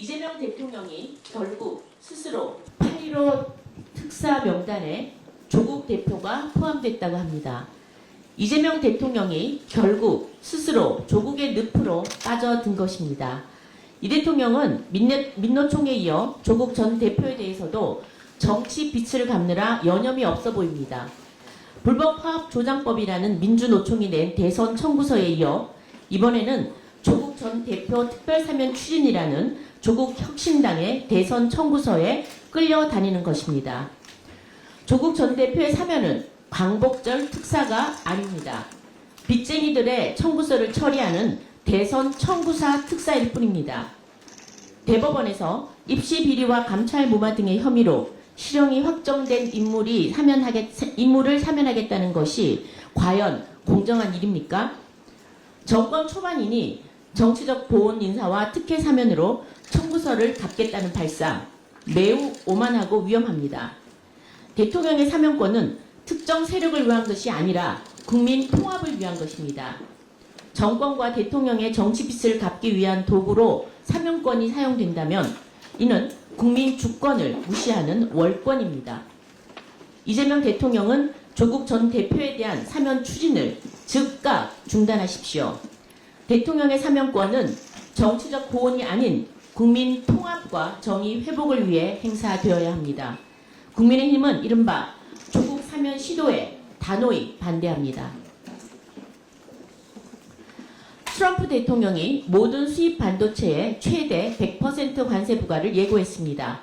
이재명 대통령이 결국 스스로 8.15 특사 명단에 조국 대표가 포함됐다고 합니다. 이재명 대통령이 결국 스스로 조국의 늪으로 빠져든 것입니다. 이 대통령은 민노총에 이어 조국 전 대표에 대해서도 정치 빛을 감느라 여념이 없어 보입니다. 불법 파업 조장법이라는 민주노총이 낸 대선 청구서에 이어 이번에는 조국 전 대표 특별사면 추진이라는 조국 혁신당의 대선 청구서에 끌려다니는 것입니다. 조국 전 대표의 사면은 광복절 특사가 아닙니다. 빚쟁이들의 청구서를 처리하는 대선 청구사 특사일 뿐입니다. 대법원에서 입시 비리와 감찰 무마 등의 혐의로 실형이 확정된 인물을 사면하겠다는 것이 과연 공정한 일입니까? 정권 초반이니 정치적 보온 인사와 특혜 사면으로 청구서를 갚겠다는 발상, 매우 오만하고 위험합니다. 대통령의 사면권은 특정 세력을 위한 것이 아니라 국민 통합을 위한 것입니다. 정권과 대통령의 정치 빚을 갚기 위한 도구로 사면권이 사용된다면 이는 국민 주권을 무시하는 월권입니다. 이재명 대통령은 조국 전 대표에 대한 사면 추진을 즉각 중단하십시오. 대통령의 사면권은 정치적 고온이 아닌 국민 통합과 정의 회복을 위해 행사되어야 합니다. 국민의힘은 이른바 조국 사면 시도에 단호히 반대합니다. 트럼프 대통령이 모든 수입 반도체에 최대 100% 관세 부과를 예고했습니다.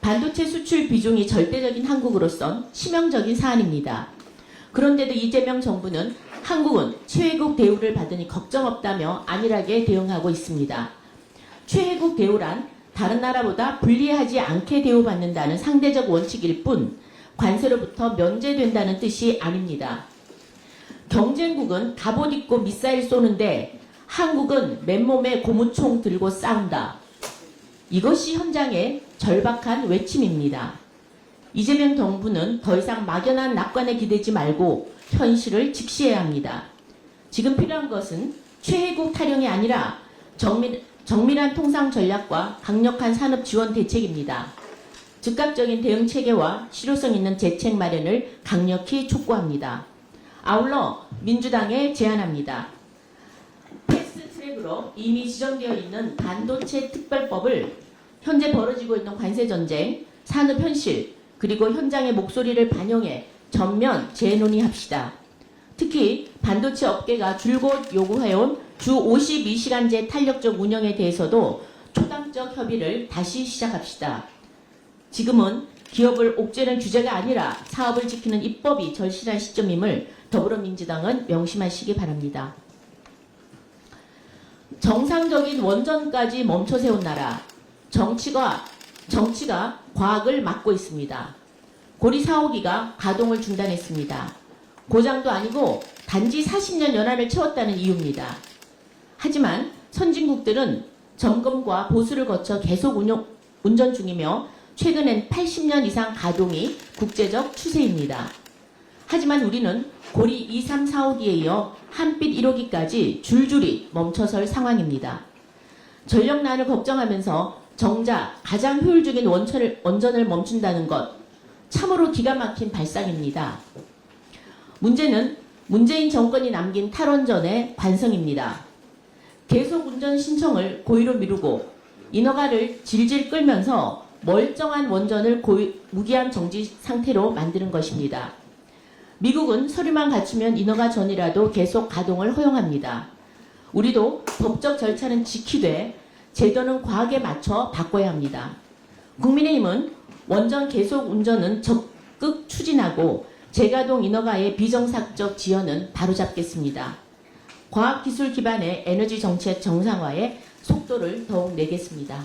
반도체 수출 비중이 절대적인 한국으로선 치명적인 사안입니다. 그런데도 이재명 정부는 한국은 최혜국 대우를 받으니 걱정 없다며 안일하게 대응하고 있습니다. 최혜국 대우란 다른 나라보다 불리하지 않게 대우받는다는 상대적 원칙일 뿐 관세로부터 면제된다는 뜻이 아닙니다. 경쟁국은 갑옷 입고 미사일 쏘는데 한국은 맨몸에 고무총 들고 싸운다. 이것이 현장의 절박한 외침입니다. 이재명 정부는 더 이상 막연한 낙관에 기대지 말고 현실을 직시해야 합니다. 지금 필요한 것은 최혜국 타령이 아니라 정밀한 통상 전략과 강력한 산업 지원 대책입니다. 즉각적인 대응 체계와 실효성 있는 대책 마련을 강력히 촉구합니다. 아울러 민주당에 제안합니다. 패스트트랙으로 이미 지정되어 있는 반도체 특별법을 현재 벌어지고 있는 관세 전쟁, 산업 현실, 그리고 현장의 목소리를 반영해 전면 재논의합시다. 특히 반도체 업계가 줄곧 요구해온 주 52시간제 탄력적 운영에 대해서도 초당적 협의를 다시 시작합시다. 지금은 기업을 옥죄는 규제가 아니라 사업을 지키는 입법이 절실한 시점임을 더불어민주당은 명심하시기 바랍니다. 정상적인 원전까지 멈춰 세운 나라, 정치가 과학을 막고 있습니다. 고리 4호기가 가동을 중단했습니다. 고장도 아니고 단지 40년 연한을 채웠다는 이유입니다. 하지만 선진국들은 점검과 보수를 거쳐 계속 운전 중이며 최근엔 80년 이상 가동이 국제적 추세입니다. 하지만 우리는 고리 2, 3, 4호기에 이어 한빛 1호기까지 줄줄이 멈춰설 상황입니다. 전력난을 걱정하면서 정작 가장 효율적인 원전을 멈춘다는 것, 참으로 기가 막힌 발상입니다. 문제는 문재인 정권이 남긴 탈원전의 관성입니다. 계속 운전 신청을 고의로 미루고 인허가를 질질 끌면서 멀쩡한 원전을 무기한 정지 상태로 만드는 것입니다. 미국은 서류만 갖추면 인허가 전이라도 계속 가동을 허용합니다. 우리도 법적 절차는 지키되 제도는 과학에 맞춰 바꿔야 합니다. 국민의힘은 원전 계속 운전은 적극 추진하고 재가동 인허가의 비정상적 지연은 바로잡겠습니다. 과학기술 기반의 에너지 정책 정상화에 속도를 더욱 내겠습니다.